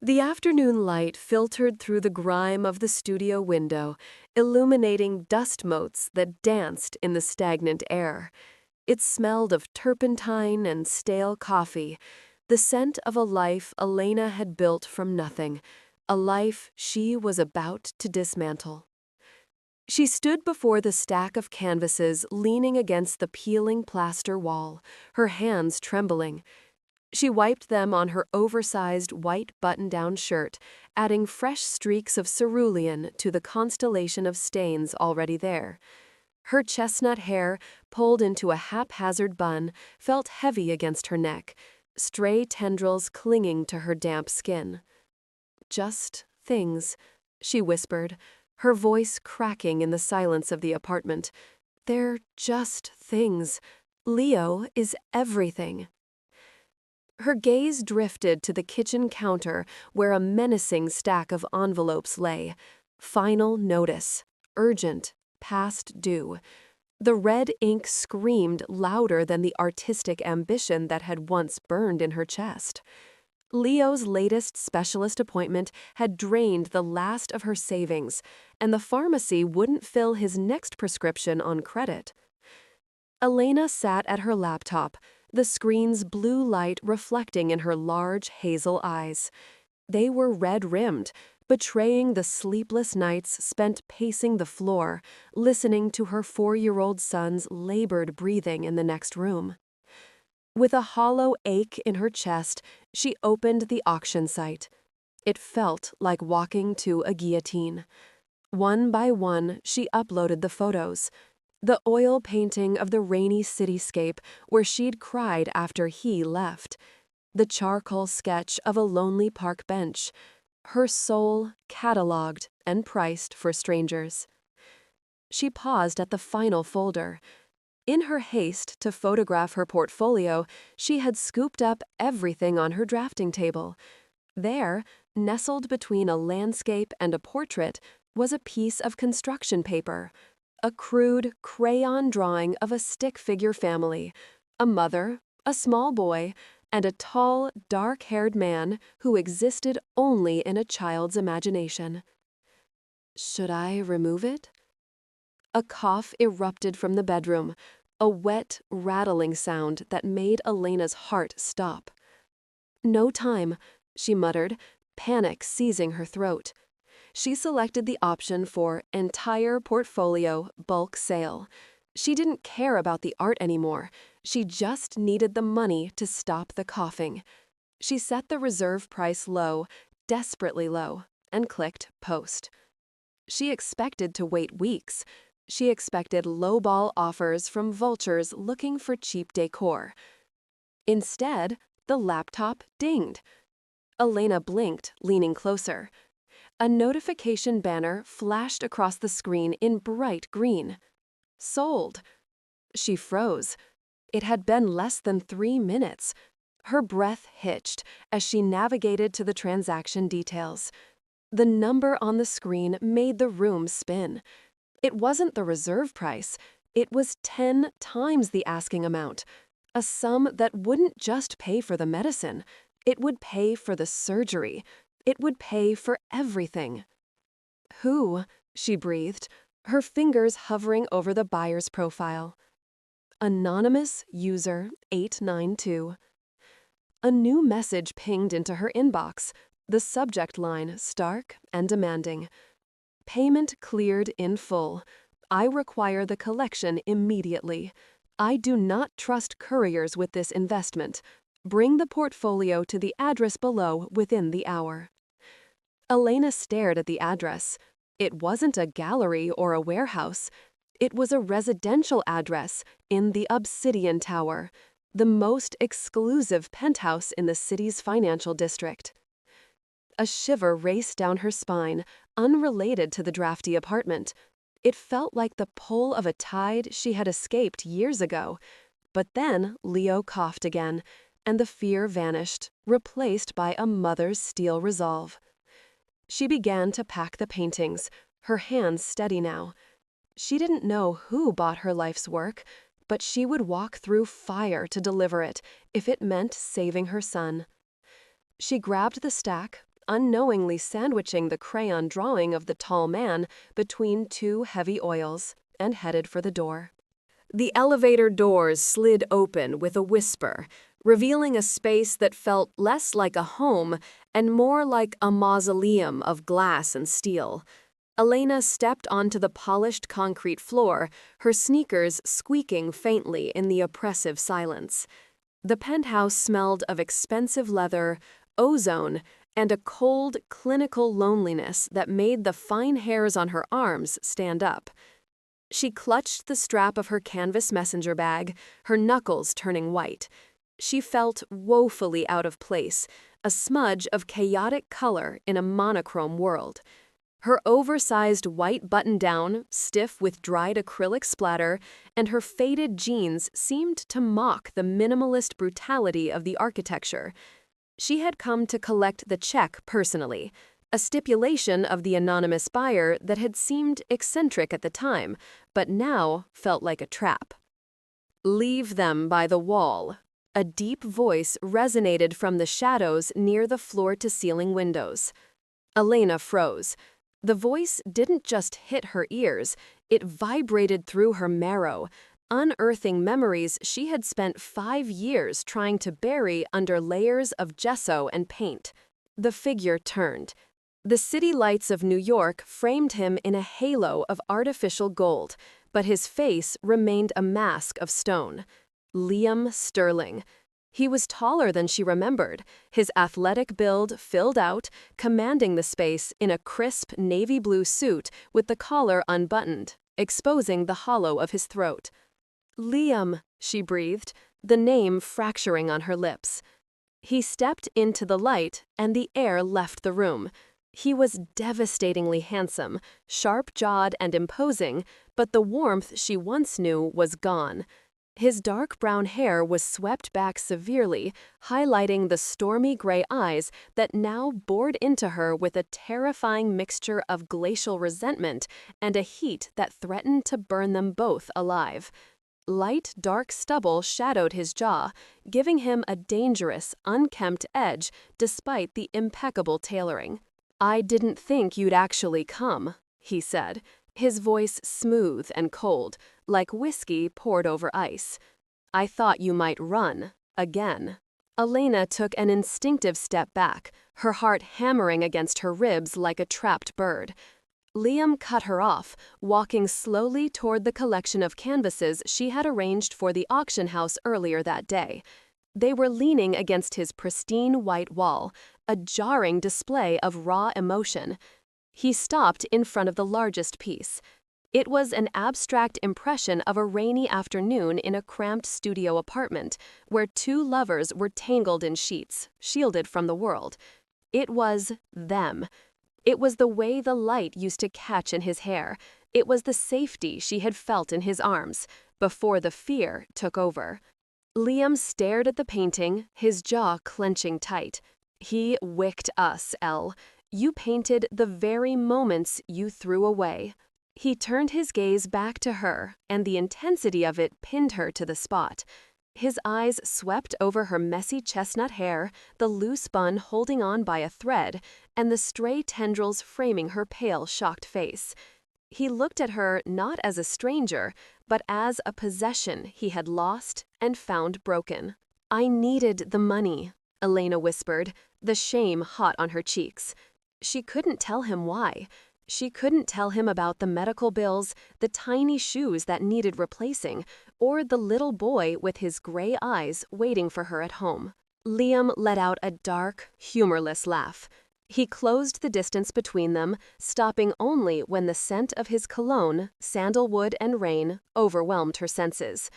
The afternoon light filtered through the grime of the studio window, illuminating dust motes that danced in the stagnant air. It smelled of turpentine and stale coffee, the scent of a life Elena had built from nothing, a life she was about to dismantle. She stood before the stack of canvases, leaning against the peeling plaster wall, her hands trembling. She wiped them on her oversized white button-down shirt, adding fresh streaks of cerulean to the constellation of stains already there. Her chestnut hair, pulled into a haphazard bun, felt heavy against her neck, stray tendrils clinging to her damp skin. "Just things," she whispered, her voice cracking in the silence of the apartment. "They're just things. Leo is everything." Her gaze drifted to the kitchen counter where a menacing stack of envelopes lay. Final notice. Urgent. Past due. The red ink screamed louder than the artistic ambition that had once burned in her chest. Leo's latest specialist appointment had drained the last of her savings, and the pharmacy wouldn't fill his next prescription on credit. Elena sat at her laptop, the screen's blue light reflecting in her large hazel eyes. They were red-rimmed, betraying the sleepless nights spent pacing the floor, listening to her 4-year-old son's labored breathing in the next room. With a hollow ache in her chest, she opened the auction site. It felt like walking to a guillotine. One by one, she uploaded the photos. The oil painting of the rainy cityscape where she'd cried after he left. The charcoal sketch of a lonely park bench. Her soul catalogued and priced for strangers. She paused at the final folder. In her haste to photograph her portfolio, she had scooped up everything on her drafting table. There, nestled between a landscape and a portrait, was a piece of construction paper. A crude crayon drawing of a stick figure family, a mother, a small boy, and a tall, dark-haired man who existed only in a child's imagination. Should I remove it? A cough erupted from the bedroom, a wet, rattling sound that made Elena's heart stop. "No time," she muttered, panic seizing her throat. She selected the option for entire portfolio bulk sale. She didn't care about the art anymore. She just needed the money to stop the coughing. She set the reserve price low, desperately low, and clicked post. She expected to wait weeks. She expected lowball offers from vultures looking for cheap decor. Instead, the laptop dinged. Elena blinked, leaning closer. A notification banner flashed across the screen in bright green. Sold. She froze. It had been less than 3 minutes. Her breath hitched as she navigated to the transaction details. The number on the screen made the room spin. It wasn't the reserve price. It was 10 times the asking amount. A sum that wouldn't just pay for the medicine. It would pay for the surgery. It would pay for everything. "Who?" she breathed, her fingers hovering over the buyer's profile. Anonymous user 892. A new message pinged into her inbox, the subject line stark and demanding. Payment cleared in full. I require the collection immediately. I do not trust couriers with this investment. Bring the portfolio to the address below within the hour. Elena stared at the address. It wasn't a gallery or a warehouse. It was a residential address in the Obsidian Tower, the most exclusive penthouse in the city's financial district. A shiver raced down her spine, unrelated to the drafty apartment. It felt like the pull of a tide she had escaped years ago. But then Leo coughed again, and the fear vanished, replaced by a mother's steel resolve. She began to pack the paintings, her hands steady now. She didn't know who bought her life's work, but she would walk through fire to deliver it, if it meant saving her son. She grabbed the stack, unknowingly sandwiching the crayon drawing of the tall man between two heavy oils, and headed for the door. The elevator doors slid open with a whisper, revealing a space that felt less like a home and more like a mausoleum of glass and steel. Elena stepped onto the polished concrete floor, her sneakers squeaking faintly in the oppressive silence. The penthouse smelled of expensive leather, ozone, and a cold, clinical loneliness that made the fine hairs on her arms stand up. She clutched the strap of her canvas messenger bag, her knuckles turning white. She felt woefully out of place, a smudge of chaotic color in a monochrome world. Her oversized white button-down, stiff with dried acrylic splatter, and her faded jeans seemed to mock the minimalist brutality of the architecture. She had come to collect the check personally, a stipulation of the anonymous buyer that had seemed eccentric at the time, but now felt like a trap. "Leave them by the wall." A deep voice resonated from the shadows near the floor-to-ceiling windows. Elena froze. The voice didn't just hit her ears, it vibrated through her marrow, unearthing memories she had spent 5 years trying to bury under layers of gesso and paint. The figure turned. The city lights of New York framed him in a halo of artificial gold, but his face remained a mask of stone. Liam Sterling. He was taller than she remembered, his athletic build filled out, commanding the space in a crisp navy blue suit with the collar unbuttoned, exposing the hollow of his throat. "Liam," she breathed, the name fracturing on her lips. He stepped into the light, and the air left the room. He was devastatingly handsome, sharp-jawed and imposing, but the warmth she once knew was gone. His dark brown hair was swept back severely, highlighting the stormy gray eyes that now bored into her with a terrifying mixture of glacial resentment and a heat that threatened to burn them both alive. Light, dark stubble shadowed his jaw, giving him a dangerous, unkempt edge despite the impeccable tailoring. "I didn't think you'd actually come," he said, his voice smooth and cold, like whiskey poured over ice. "I thought you might run, again." Elena took an instinctive step back, her heart hammering against her ribs like a trapped bird. Liam cut her off, walking slowly toward the collection of canvases she had arranged for the auction house earlier that day. They were leaning against his pristine white wall, a jarring display of raw emotion. He stopped in front of the largest piece. It was an abstract impression of a rainy afternoon in a cramped studio apartment, where two lovers were tangled in sheets, shielded from the world. It was them. It was the way the light used to catch in his hair. It was the safety she had felt in his arms, before the fear took over. Liam stared at the painting, his jaw clenching tight. "He wicked us, Elle. You painted the very moments you threw away." He turned his gaze back to her, and the intensity of it pinned her to the spot. His eyes swept over her messy chestnut hair, the loose bun holding on by a thread, and the stray tendrils framing her pale, shocked face. He looked at her not as a stranger, but as a possession he had lost and found broken. "I needed the money," Elena whispered, the shame hot on her cheeks. She couldn't tell him why. She couldn't tell him about the medical bills, the tiny shoes that needed replacing, or the little boy with his gray eyes waiting for her at home. Liam let out a dark, humorless laugh. He closed the distance between them, stopping only when the scent of his cologne, sandalwood and rain, overwhelmed her senses.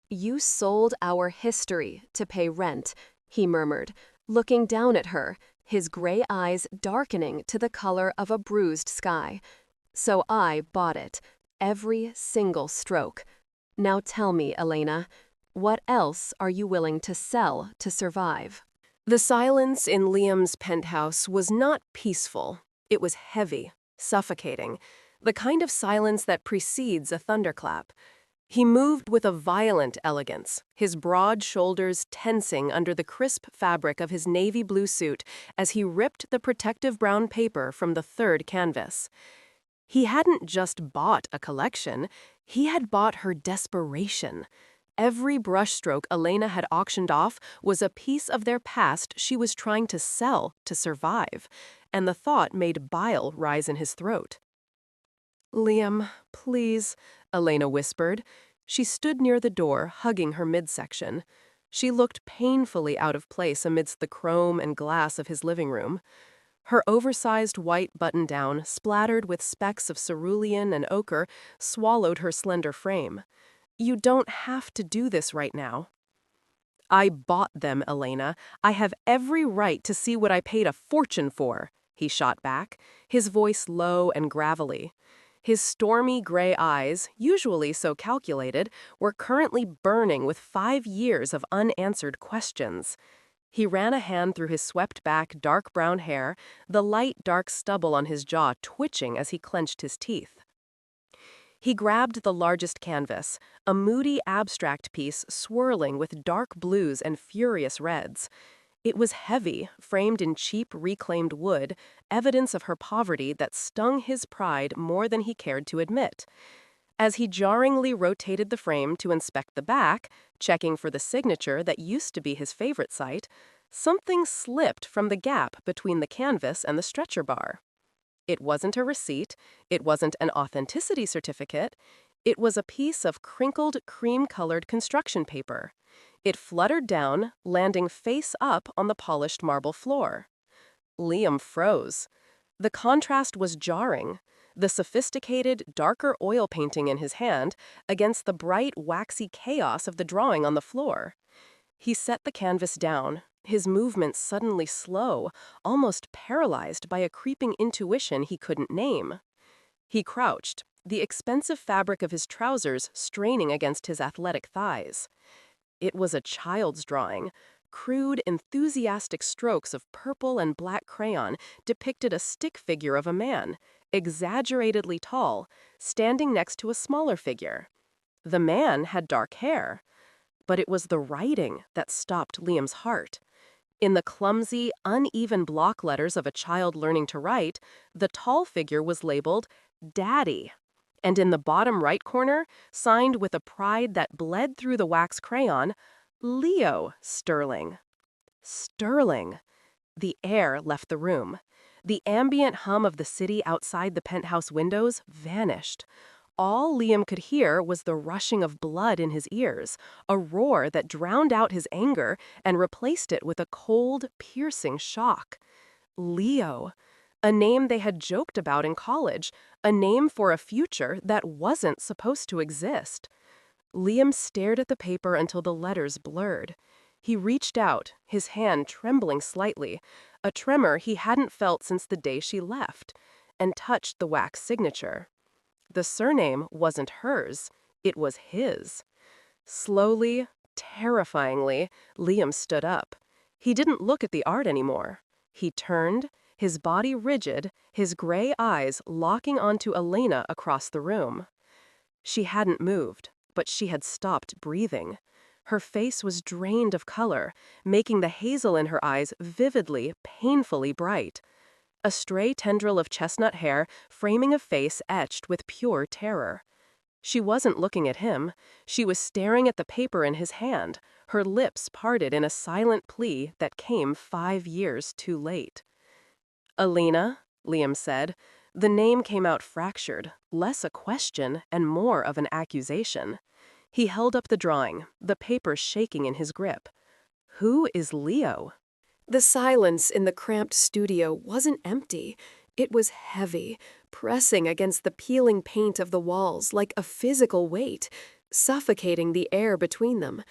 "You sold our history to pay rent," he murmured, looking down at her, his gray eyes darkening to the color of a bruised sky. "So I bought it, every single stroke. Now tell me, Elena, what else are you willing to sell to survive?" The silence in Liam's penthouse was not peaceful. It was heavy, suffocating, the kind of silence that precedes a thunderclap. He moved with a violent elegance, his broad shoulders tensing under the crisp fabric of his navy blue suit as he ripped the protective brown paper from the third canvas. He hadn't just bought a collection, he had bought her desperation. Every brushstroke Elena had auctioned off was a piece of their past she was trying to sell to survive, and the thought made bile rise in his throat. "Liam, please," Elena whispered. She stood near the door, hugging her midsection. She looked painfully out of place amidst the chrome and glass of his living room. Her oversized white button-down, splattered with specks of cerulean and ochre, swallowed her slender frame. "You don't have to do this right now." "I bought them, Elena. I have every right to see what I paid a fortune for," he shot back, his voice low and gravelly. His stormy gray eyes, usually so calculated, were currently burning with 5 years of unanswered questions. He ran a hand through his swept-back dark brown hair, the light dark stubble on his jaw twitching as he clenched his teeth. He grabbed the largest canvas, a moody abstract piece swirling with dark blues and furious reds. It was heavy, framed in cheap reclaimed wood, evidence of her poverty that stung his pride more than he cared to admit. As he jarringly rotated the frame to inspect the back, checking for the signature that used to be his favorite sight, something slipped from the gap between the canvas and the stretcher bar. It wasn't a receipt, it wasn't an authenticity certificate, it was a piece of crinkled, cream-colored construction paper. It fluttered down, landing face up on the polished marble floor. Liam froze. The contrast was jarring. The sophisticated, darker oil painting in his hand against the bright, waxy chaos of the drawing on the floor. He set the canvas down, his movements suddenly slow, almost paralyzed by a creeping intuition he couldn't name. He crouched, the expensive fabric of his trousers straining against his athletic thighs. It was a child's drawing. Crude, enthusiastic strokes of purple and black crayon depicted a stick figure of a man, exaggeratedly tall, standing next to a smaller figure. The man had dark hair, but it was the writing that stopped Liam's heart. In the clumsy, uneven block letters of a child learning to write, the tall figure was labeled Daddy. And in the bottom right corner, signed with a pride that bled through the wax crayon, Leo Sterling. Sterling. The air left the room. The ambient hum of the city outside the penthouse windows vanished. All Liam could hear was the rushing of blood in his ears, a roar that drowned out his anger and replaced it with a cold, piercing shock. Leo. A name they had joked about in college, a name for a future that wasn't supposed to exist. Liam stared at the paper until the letters blurred. He reached out, his hand trembling slightly, a tremor he hadn't felt since the day she left, and touched the wax signature. The surname wasn't hers, it was his. Slowly, terrifyingly, Liam stood up. He didn't look at the art anymore. He turned, his body rigid, his gray eyes locking onto Elena across the room. She hadn't moved, but she had stopped breathing. Her face was drained of color, making the hazel in her eyes vividly, painfully bright. A stray tendril of chestnut hair framing a face etched with pure terror. She wasn't looking at him. She was staring at the paper in his hand, her lips parted in a silent plea that came 5 years too late. "Elena," Liam said. The name came out fractured, less a question and more of an accusation. He held up the drawing, the paper shaking in his grip. "Who is Leo?" The silence in the cramped studio wasn't empty. It was heavy, pressing against the peeling paint of the walls like a physical weight, suffocating the air between them.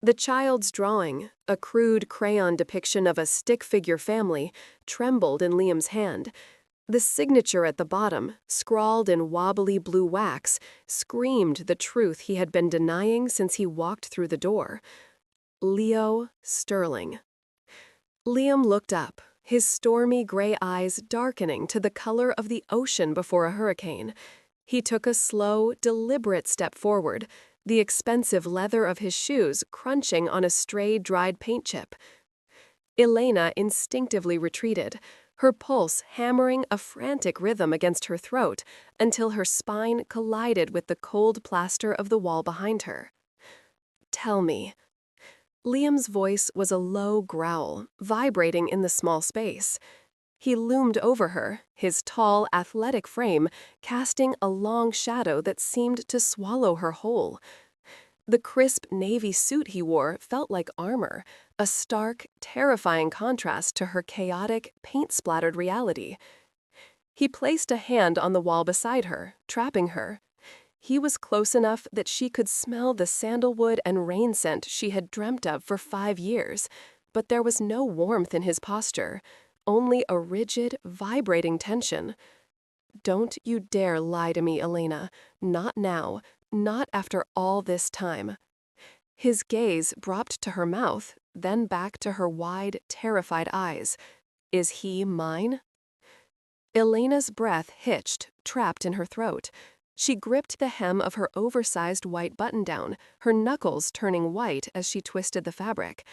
The child's drawing, a crude crayon depiction of a stick-figure family, trembled in Liam's hand. The signature at the bottom, scrawled in wobbly blue wax, screamed the truth he had been denying since he walked through the door. Leo Sterling. Liam looked up, his stormy gray eyes darkening to the color of the ocean before a hurricane. He took a slow, deliberate step forward, the expensive leather of his shoes crunching on a stray dried paint chip. Elena instinctively retreated, her pulse hammering a frantic rhythm against her throat until her spine collided with the cold plaster of the wall behind her. "Tell me." Liam's voice was a low growl, vibrating in the small space. He loomed over her, his tall, athletic frame casting a long shadow that seemed to swallow her whole. The crisp navy suit he wore felt like armor, a stark, terrifying contrast to her chaotic, paint-splattered reality. He placed a hand on the wall beside her, trapping her. He was close enough that she could smell the sandalwood and rain scent she had dreamt of for 5 years, but there was no warmth in his posture, only a rigid, vibrating tension. "Don't you dare lie to me, Elena. Not now. Not after all this time." His gaze dropped to her mouth, then back to her wide, terrified eyes. "Is he mine?" Elena's breath hitched, trapped in her throat. She gripped the hem of her oversized white button-down, her knuckles turning white as she twisted the fabric.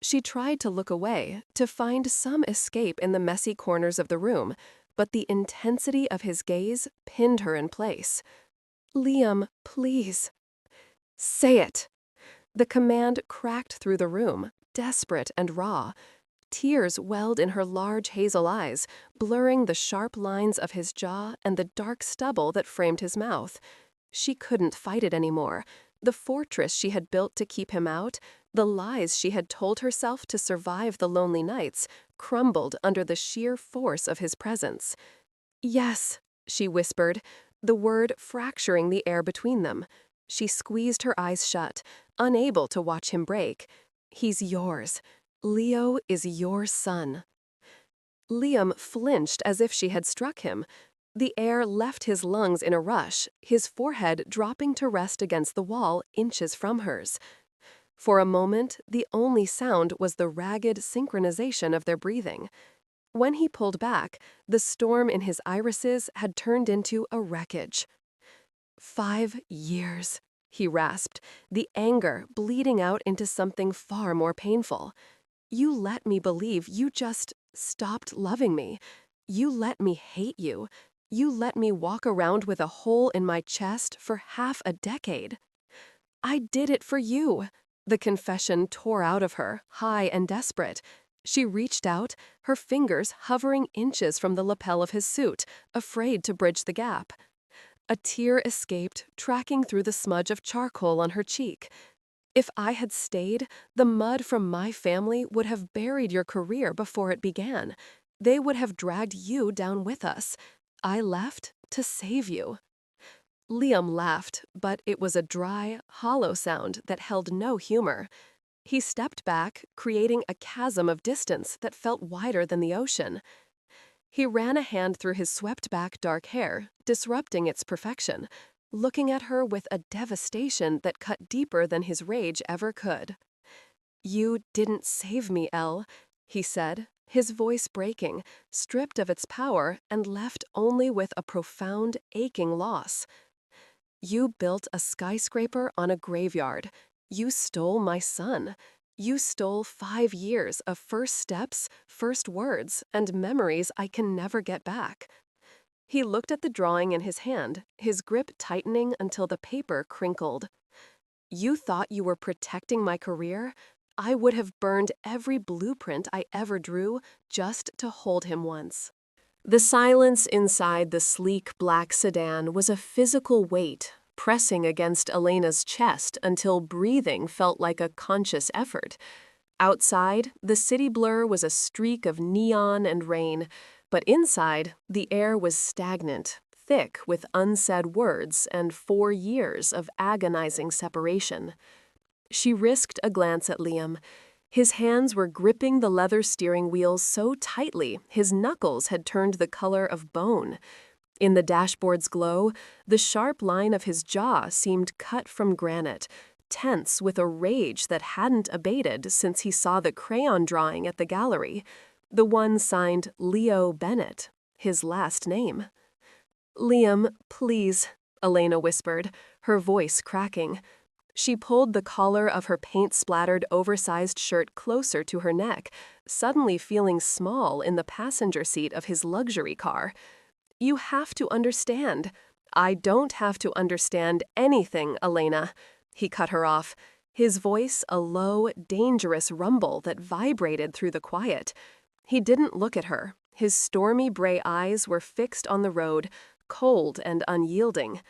She tried to look away, to find some escape in the messy corners of the room, but the intensity of his gaze pinned her in place. "Liam, please." "Say it." The command cracked through the room, desperate and raw. Tears welled in her large hazel eyes, blurring the sharp lines of his jaw and the dark stubble that framed his mouth. She couldn't fight it anymore. The fortress she had built to keep him out, the lies she had told herself to survive the lonely nights, crumbled under the sheer force of his presence. "Yes," she whispered, the word fracturing the air between them. She squeezed her eyes shut, unable to watch him break. "He's yours. Leo is your son." Liam flinched as if she had struck him. The air left his lungs in a rush, his forehead dropping to rest against the wall inches from hers. For a moment, the only sound was the ragged synchronization of their breathing. When he pulled back, the storm in his irises had turned into a wreckage. 5 years, he rasped, the anger bleeding out into something far more painful. "You let me believe you just stopped loving me. You let me hate you. You let me walk around with a hole in my chest for half a decade." "I did it for you." The confession tore out of her, high and desperate. She reached out, her fingers hovering inches from the lapel of his suit, afraid to bridge the gap. A tear escaped, tracking through the smudge of charcoal on her cheek. "If I had stayed, the mud from my family would have buried your career before it began. They would have dragged you down with us. I left to save you." Liam laughed, but it was a dry, hollow sound that held no humor. He stepped back, creating a chasm of distance that felt wider than the ocean. He ran a hand through his swept-back dark hair, disrupting its perfection, looking at her with a devastation that cut deeper than his rage ever could. "You didn't save me, Elle," he said, his voice breaking, stripped of its power and left only with a profound, aching loss. "You built a skyscraper on a graveyard. You stole my son. You stole 5 years of first steps, first words, and memories I can never get back." He looked at the drawing in his hand, his grip tightening until the paper crinkled. "You thought you were protecting my career? I would have burned every blueprint I ever drew just to hold him once." The silence inside the sleek black sedan was a physical weight, pressing against Elena's chest until breathing felt like a conscious effort. Outside, the city blur was a streak of neon and rain, but inside, the air was stagnant, thick with unsaid words and 4 years of agonizing separation. She risked a glance at Liam. His hands were gripping the leather steering wheel so tightly his knuckles had turned the color of bone. In the dashboard's glow, the sharp line of his jaw seemed cut from granite, tense with a rage that hadn't abated since he saw the crayon drawing at the gallery, the one signed Leo Bennett, his last name. "Liam, please," Elena whispered, her voice cracking. She pulled the collar of her paint-splattered, oversized shirt closer to her neck, suddenly feeling small in the passenger seat of his luxury car. "You have to understand." "I don't have to understand anything, Elena." He cut her off, his voice a low, dangerous rumble that vibrated through the quiet. He didn't look at her. His stormy gray eyes were fixed on the road, cold and unyielding.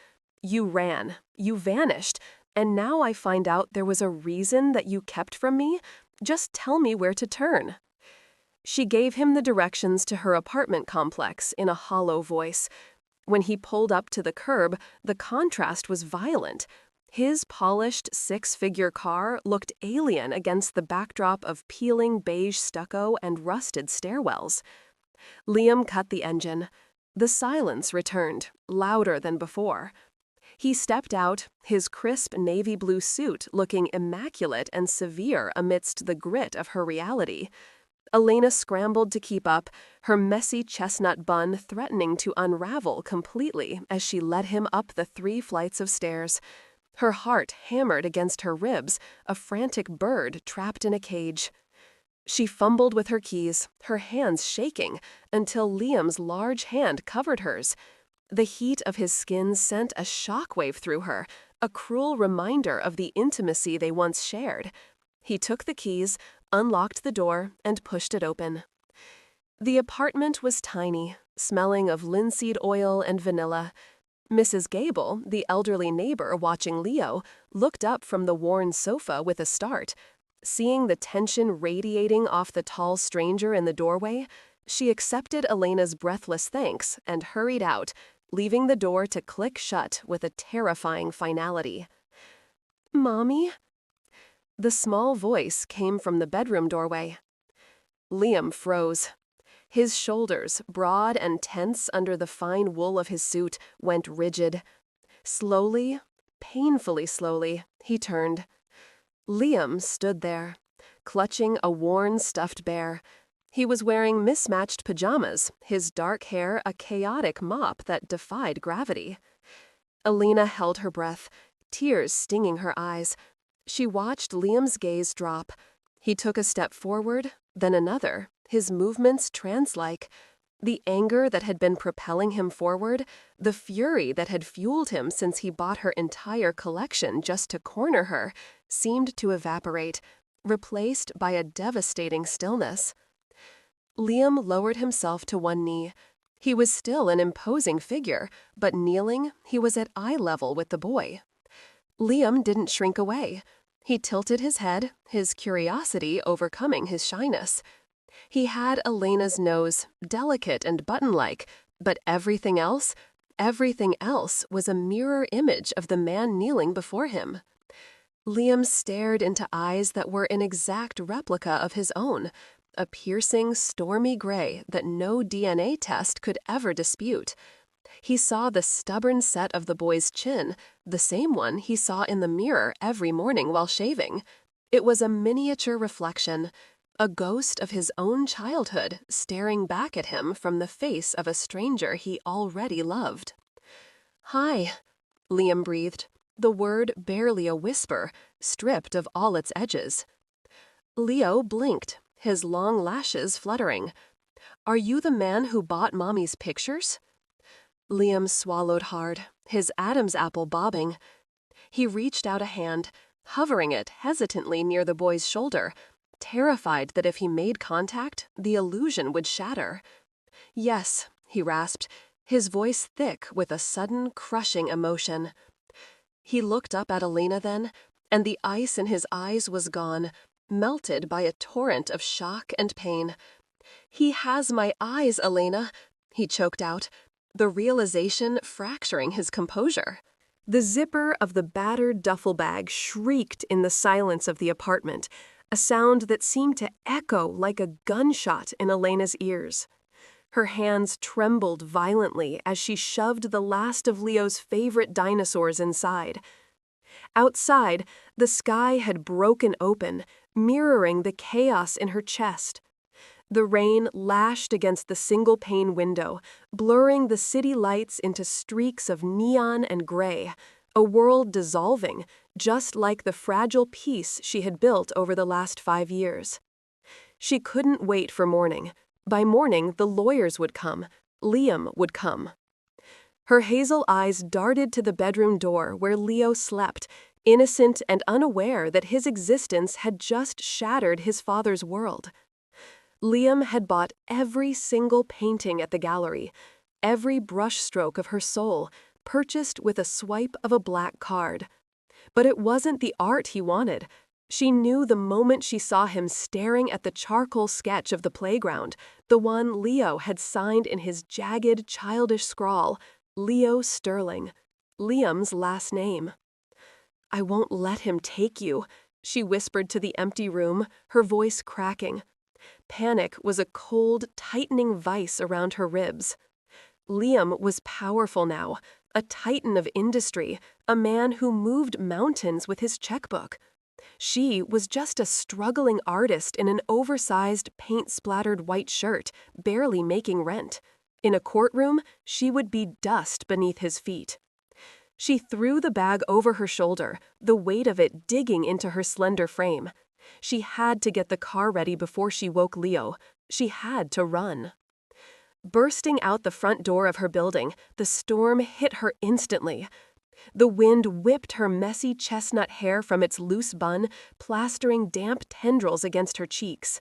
"You ran. You vanished. And now I find out there was a reason that you kept from me? Just tell me where to turn." She gave him the directions to her apartment complex in a hollow voice. When he pulled up to the curb, the contrast was violent. His polished, six-figure car looked alien against the backdrop of peeling beige stucco and rusted stairwells. Liam cut the engine. The silence returned, louder than before. He stepped out, his crisp navy blue suit looking immaculate and severe amidst the grit of her reality. Elena scrambled to keep up, her messy chestnut bun threatening to unravel completely as she led him up the 3 flights of stairs. Her heart hammered against her ribs, a frantic bird trapped in a cage. She fumbled with her keys, her hands shaking, until Liam's large hand covered hers. The heat of his skin sent a shockwave through her, a cruel reminder of the intimacy they once shared. He took the keys, unlocked the door, and pushed it open. The apartment was tiny, smelling of linseed oil and vanilla. Mrs. Gable, the elderly neighbor watching Leo, looked up from the worn sofa with a start. Seeing the tension radiating off the tall stranger in the doorway, she accepted Elena's breathless thanks and hurried out, leaving the door to click shut with a terrifying finality. "Mommy?" The small voice came from the bedroom doorway. Liam froze. His shoulders, broad and tense under the fine wool of his suit, went rigid. Slowly, painfully slowly, he turned. Liam stood there, clutching a worn stuffed bear. He was wearing mismatched pajamas, his dark hair a chaotic mop that defied gravity. Elena held her breath, tears stinging her eyes. She watched Liam's gaze drop. He took a step forward, then another, his movements trance-like. The anger that had been propelling him forward, the fury that had fueled him since he bought her entire collection just to corner her, seemed to evaporate, replaced by a devastating stillness. Liam lowered himself to one knee. He was still an imposing figure, but kneeling, he was at eye level with the boy. Liam didn't shrink away. He tilted his head, his curiosity overcoming his shyness. He had Elena's nose, delicate and button-like, but everything else was a mirror image of the man kneeling before him. Liam stared into eyes that were an exact replica of his own, a piercing, stormy gray that no DNA test could ever dispute. He saw the stubborn set of the boy's chin, the same one he saw in the mirror every morning while shaving. It was a miniature reflection, a ghost of his own childhood staring back at him from the face of a stranger he already loved. "Hi," Liam breathed, the word barely a whisper, stripped of all its edges. Leo blinked, his long lashes fluttering. "Are you the man who bought Mommy's pictures?" Liam swallowed hard, his Adam's apple bobbing. He reached out a hand, hovering it hesitantly near the boy's shoulder, terrified that if he made contact, the illusion would shatter. "Yes," he rasped, his voice thick with a sudden, crushing emotion. He looked up at Elena then, and the ice in his eyes was gone, melted by a torrent of shock and pain. "He has my eyes, Elena," he choked out, the realization fracturing his composure. The zipper of the battered duffel bag shrieked in the silence of the apartment, a sound that seemed to echo like a gunshot in Elena's ears. Her hands trembled violently as she shoved the last of Leo's favorite dinosaurs inside. Outside, the sky had broken open, mirroring the chaos in her chest. The rain lashed against the single-pane window, blurring the city lights into streaks of neon and gray, a world dissolving, just like the fragile peace she had built over the last 5 years. She couldn't wait for morning. By morning, the lawyers would come. Liam would come. Her hazel eyes darted to the bedroom door where Leo slept, innocent and unaware that his existence had just shattered his father's world. Liam had bought every single painting at the gallery, every brushstroke of her soul, purchased with a swipe of a black card. But it wasn't the art he wanted. She knew the moment she saw him staring at the charcoal sketch of the playground, the one Leo had signed in his jagged, childish scrawl, Leo Sterling, Liam's last name. "I won't let him take you," she whispered to the empty room, her voice cracking. Panic was a cold, tightening vice around her ribs. Liam was powerful now, a titan of industry, a man who moved mountains with his checkbook. She was just a struggling artist in an oversized, paint-splattered white shirt, barely making rent. In a courtroom, she would be dust beneath his feet. She threw the bag over her shoulder, the weight of it digging into her slender frame. She had to get the car ready before she woke Leo. She had to run. Bursting out the front door of her building, the storm hit her instantly. The wind whipped her messy chestnut hair from its loose bun, plastering damp tendrils against her cheeks.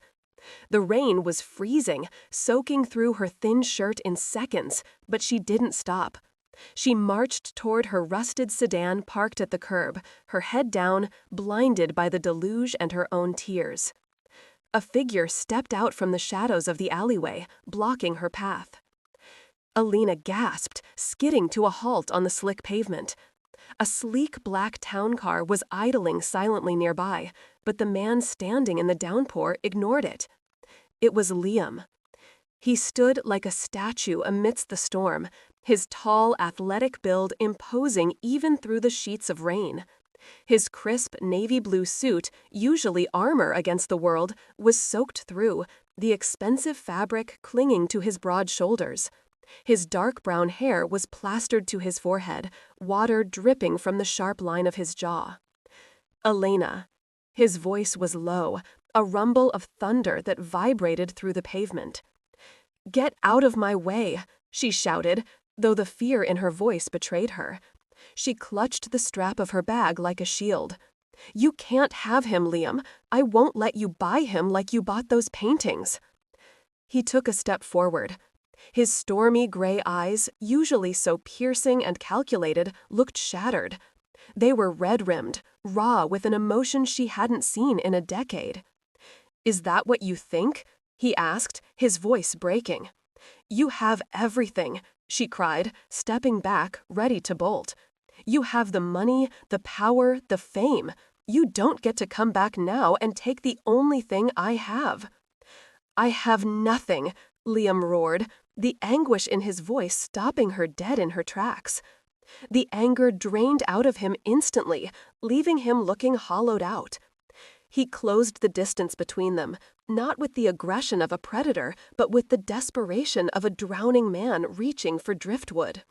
The rain was freezing, soaking through her thin shirt in seconds, but she didn't stop. She marched toward her rusted sedan parked at the curb, her head down, blinded by the deluge and her own tears. A figure stepped out from the shadows of the alleyway, blocking her path. Alina gasped, skidding to a halt on the slick pavement. A sleek black town car was idling silently nearby, but the man standing in the downpour ignored it. It was Liam. He stood like a statue amidst the storm, his tall, athletic build imposing even through the sheets of rain. His crisp navy blue suit, usually armor against the world, was soaked through, the expensive fabric clinging to his broad shoulders. His dark brown hair was plastered to his forehead, water dripping from the sharp line of his jaw. "Elena." His voice was low, a rumble of thunder that vibrated through the pavement. "Get out of my way," she shouted, though the fear in her voice betrayed her. She clutched the strap of her bag like a shield. "You can't have him, Liam. I won't let you buy him like you bought those paintings." He took a step forward. His stormy gray eyes, usually so piercing and calculated, looked shattered. They were red-rimmed, raw with an emotion she hadn't seen in a decade. "Is that what you think?" he asked, his voice breaking. "You have everything," she cried, stepping back, ready to bolt. "You have the money, the power, the fame. You don't get to come back now and take the only thing I have." "I have nothing," Liam roared, the anguish in his voice stopping her dead in her tracks. The anger drained out of him instantly, leaving him looking hollowed out. He closed the distance between them, not with the aggression of a predator, but with the desperation of a drowning man reaching for driftwood.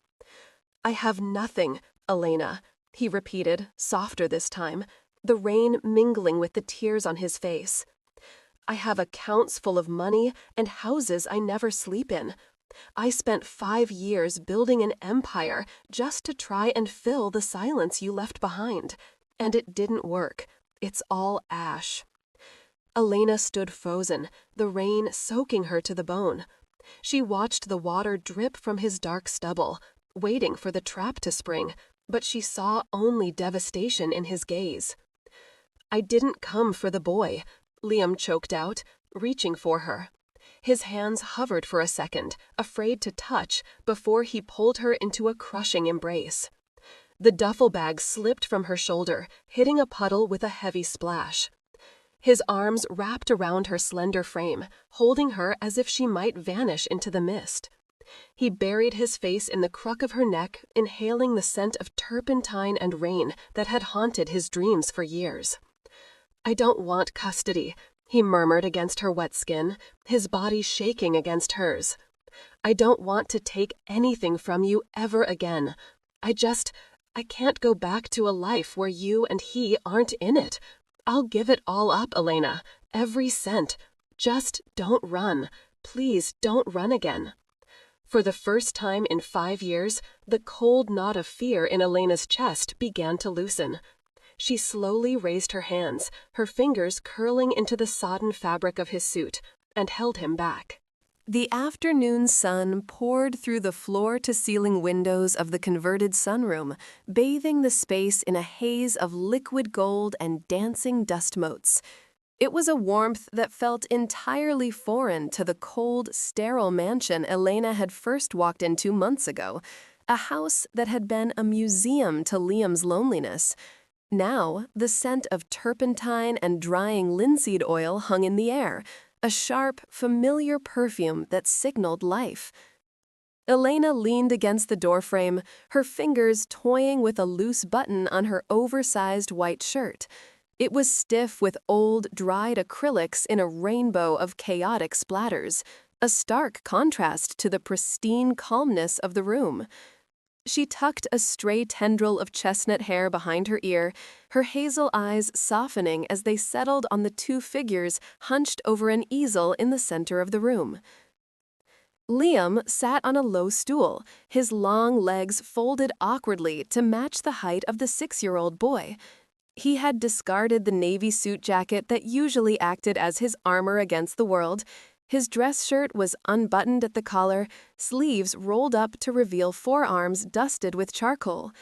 "I have nothing, Elena," he repeated, softer this time, the rain mingling with the tears on his face. "I have accounts full of money and houses I never sleep in. I spent 5 years building an empire just to try and fill the silence you left behind. And it didn't work. It's all ash." Elena stood frozen, the rain soaking her to the bone. She watched the water drip from his dark stubble, waiting for the trap to spring, but she saw only devastation in his gaze. "I didn't come for the boy," Liam choked out, reaching for her. His hands hovered for a second, afraid to touch, before he pulled her into a crushing embrace. The duffel bag slipped from her shoulder, hitting a puddle with a heavy splash. His arms wrapped around her slender frame, holding her as if she might vanish into the mist. He buried his face in the crook of her neck, inhaling the scent of turpentine and rain that had haunted his dreams for years. "I don't want custody," he murmured against her wet skin, his body shaking against hers. "I don't want to take anything from you ever again. I can't go back to a life where you and he aren't in it. I'll give it all up, Elena. Every cent. Just don't run. Please don't run again." For the first time in 5 years, the cold knot of fear in Elena's chest began to loosen. She slowly raised her hands, her fingers curling into the sodden fabric of his suit, and held him back. The afternoon sun poured through the floor-to-ceiling windows of the converted sunroom, bathing the space in a haze of liquid gold and dancing dust motes. It was a warmth that felt entirely foreign to the cold, sterile mansion Elena had first walked into months ago, a house that had been a museum to Liam's loneliness. Now, the scent of turpentine and drying linseed oil hung in the air, a sharp, familiar perfume that signaled life. Elena leaned against the doorframe, her fingers toying with a loose button on her oversized white shirt. It was stiff with old, dried acrylics in a rainbow of chaotic splatters, a stark contrast to the pristine calmness of the room. She tucked a stray tendril of chestnut hair behind her ear, her hazel eyes softening as they settled on the two figures hunched over an easel in the center of the room. Liam sat on a low stool, his long legs folded awkwardly to match the height of the 6-year-old boy. He had discarded the navy suit jacket that usually acted as his armor against the world. His dress shirt was unbuttoned at the collar, sleeves rolled up to reveal forearms dusted with charcoal.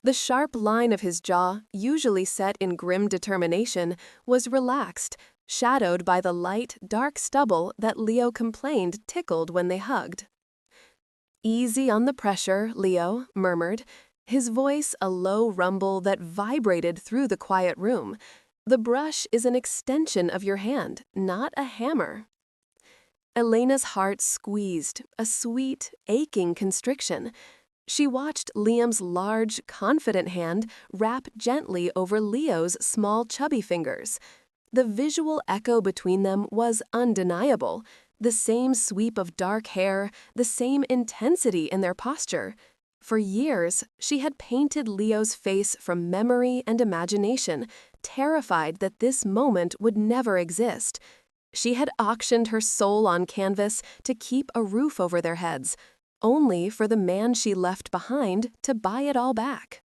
The sharp line of his jaw, usually set in grim determination, was relaxed, shadowed by the light, dark stubble that Leo complained tickled when they hugged. "Easy on the pressure," Leo murmured, his voice a low rumble that vibrated through the quiet room. "The brush is an extension of your hand, not a hammer." Elena's heart squeezed, a sweet, aching constriction. She watched Liam's large, confident hand wrap gently over Leo's small, chubby fingers. The visual echo between them was undeniable. The same sweep of dark hair, the same intensity in their posture. For years, she had painted Leo's face from memory and imagination, terrified that this moment would never exist. She had auctioned her soul on canvas to keep a roof over their heads, only for the man she left behind to buy it all back.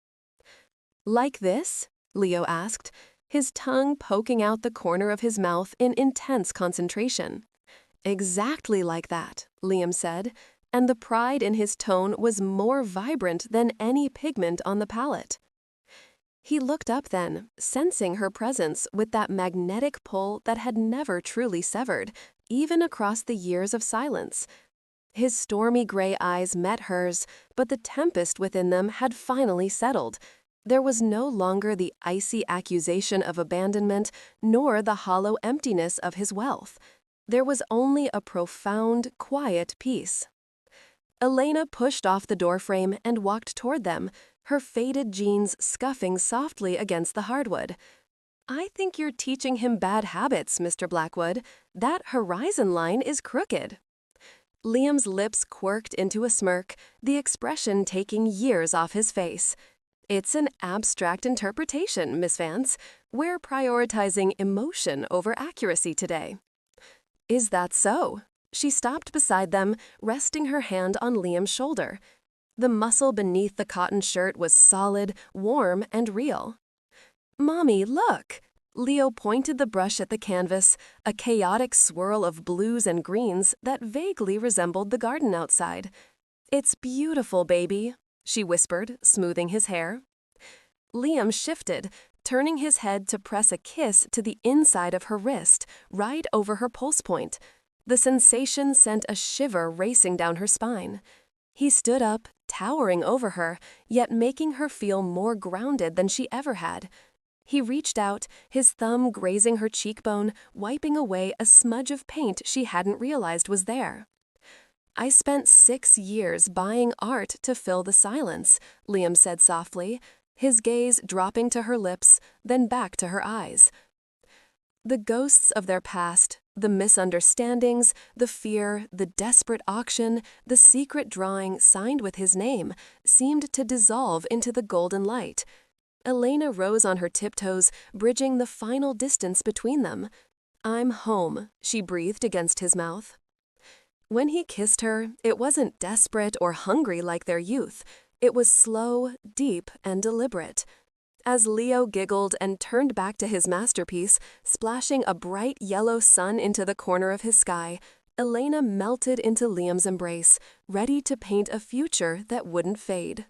"Like this?" Leo asked, his tongue poking out the corner of his mouth in intense concentration. "Exactly like that," Liam said, and the pride in his tone was more vibrant than any pigment on the palette. He looked up then, sensing her presence with that magnetic pull that had never truly severed, even across the years of silence. His stormy gray eyes met hers, but the tempest within them had finally settled. There was no longer the icy accusation of abandonment, nor the hollow emptiness of his wealth. There was only a profound, quiet peace. Elena pushed off the doorframe and walked toward them, her faded jeans scuffing softly against the hardwood. "I think you're teaching him bad habits, Mr. Blackwood. That horizon line is crooked." Liam's lips quirked into a smirk, the expression taking years off his face. "It's an abstract interpretation, Miss Vance. We're prioritizing emotion over accuracy today." "Is that so?" She stopped beside them, resting her hand on Liam's shoulder. The muscle beneath the cotton shirt was solid, warm, and real. "Mommy, look!" Leo pointed the brush at the canvas, a chaotic swirl of blues and greens that vaguely resembled the garden outside. "It's beautiful, baby," she whispered, smoothing his hair. Liam shifted, turning his head to press a kiss to the inside of her wrist, right over her pulse point. The sensation sent a shiver racing down her spine. He stood up, towering over her, yet making her feel more grounded than she ever had. He reached out, his thumb grazing her cheekbone, wiping away a smudge of paint she hadn't realized was there. "I spent 6 years buying art to fill the silence," Liam said softly, his gaze dropping to her lips, then back to her eyes. The ghosts of their past, The misunderstandings, the fear, the desperate auction, the secret drawing signed with his name seemed to dissolve into the golden light. Elena rose on her tiptoes, bridging the final distance between them. "I'm home," she breathed against his mouth. When he kissed her, it wasn't desperate or hungry like their youth. It was slow, deep, and deliberate. As Leo giggled and turned back to his masterpiece, splashing a bright yellow sun into the corner of his sky, Elena melted into Liam's embrace, ready to paint a future that wouldn't fade.